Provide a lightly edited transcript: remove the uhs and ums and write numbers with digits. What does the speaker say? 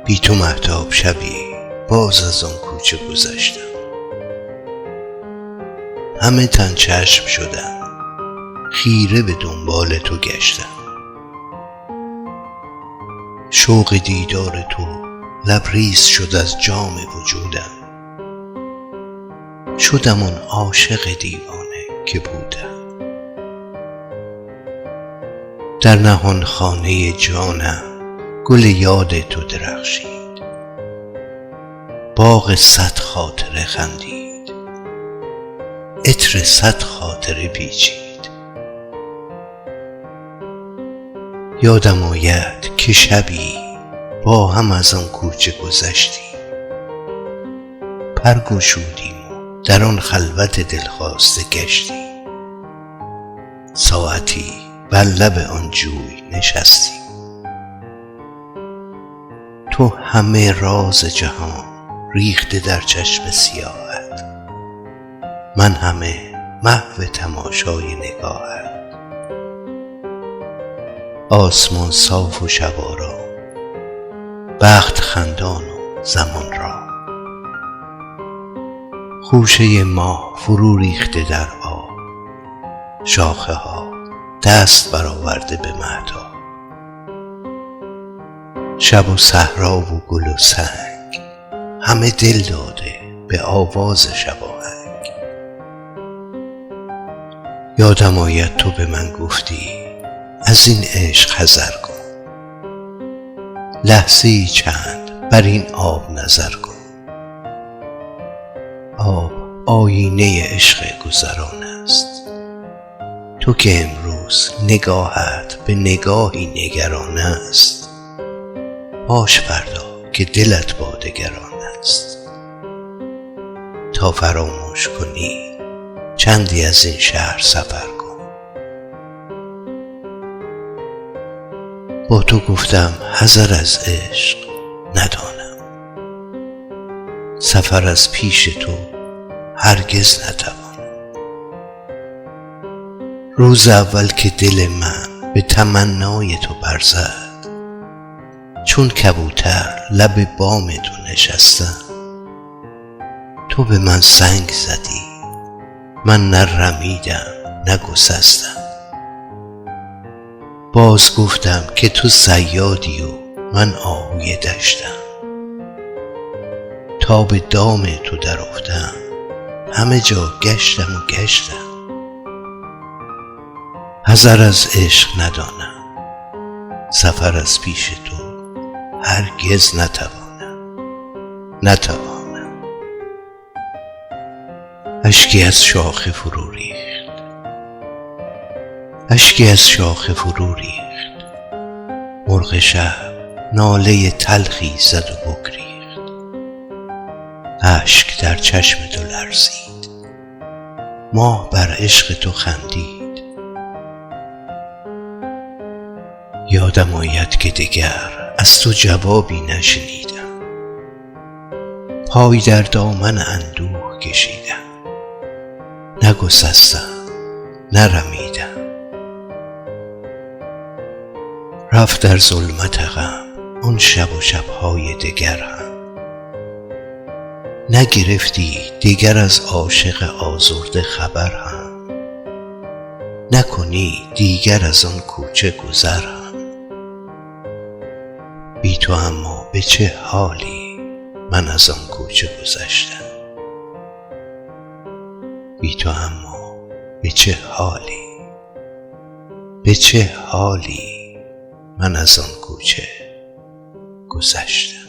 بی تو مهتاب شبی باز از آن کوچه گذشتم. همه تن چشم شدم، خیره به دنبال تو گشتم. شوق دیدار تو لبریز شد از جام وجودم. شدم آن عاشق دیوانه که بودم. در نهان خانه جانم گل یاد تو درخشید. باغ 100 خاطره خندید، عطر 100 خاطره پیچید. یادم آید که شبی با هم از آن کوچه گذشتیم. پر گشودیم و در آن خلوت دلخواسته گشتیم. ساعتی بر لب آن جوی نشستیم. تو همه راز جهان ریخته در چشم سیاهت، من همه محو تماشای نگاهت. آسمان صاف و شب آرام، بخت خندان و زمان را. خوشه ماه فرو ریخته در آب، شاخه ها دست برآورده به مهتاب. شب و صحرا و گل و سنگ همه دل داده به آواز شباهنگ. یادم آید تو به من گفتی از این عشق حذر کن. لحظه‌ای چند بر این آب نظر کن. آب آینه عشق گذران است. تو که امروز نگاهت به نگاهی نگران است، باش فردا که دلت با دگران است. تا فراموش کنی چندی از این شهر سفر کن. با تو گفتم حذر از عشق ندانم. سفر از پیش تو هرگز نتوانم. روز اول که دل من به تمنای تو پر زد، چون کبوتر لب بام تو نشستم. تو به من سنگ زدی، من نه رمیدم نه گسستم. باز گفتم که تو صیادی و من آهوی دشتم. تا به دام تو در افتم، همه جا گشتم و گشتم. حذر از عشق ندانم. سفر از پیش تو هرگز نتوانم. اشکی از شاخه فرو ریخت، اشکی از شاخه فرو ریخت. مرغ شب ناله تلخی زد و بگریخت. اشک در چشم تو لرزید، ماه بر عشق تو خندید. یادم آید که دگر از تو جوابی نشنیدم. پای در دامن اندوه کشیدم، نگسستم نرمیدم. رفت در ظلمت غم آن شب و شبهای دگر هم. نگرفتی دیگر از عاشق آزرده خبر هم. نکنی دیگر از آن کوچه گذر هم. بی تو اما به چه حالی من از آن کوچه گذشتم. بی تو اما به چه حالی من از آن کوچه گذشتم.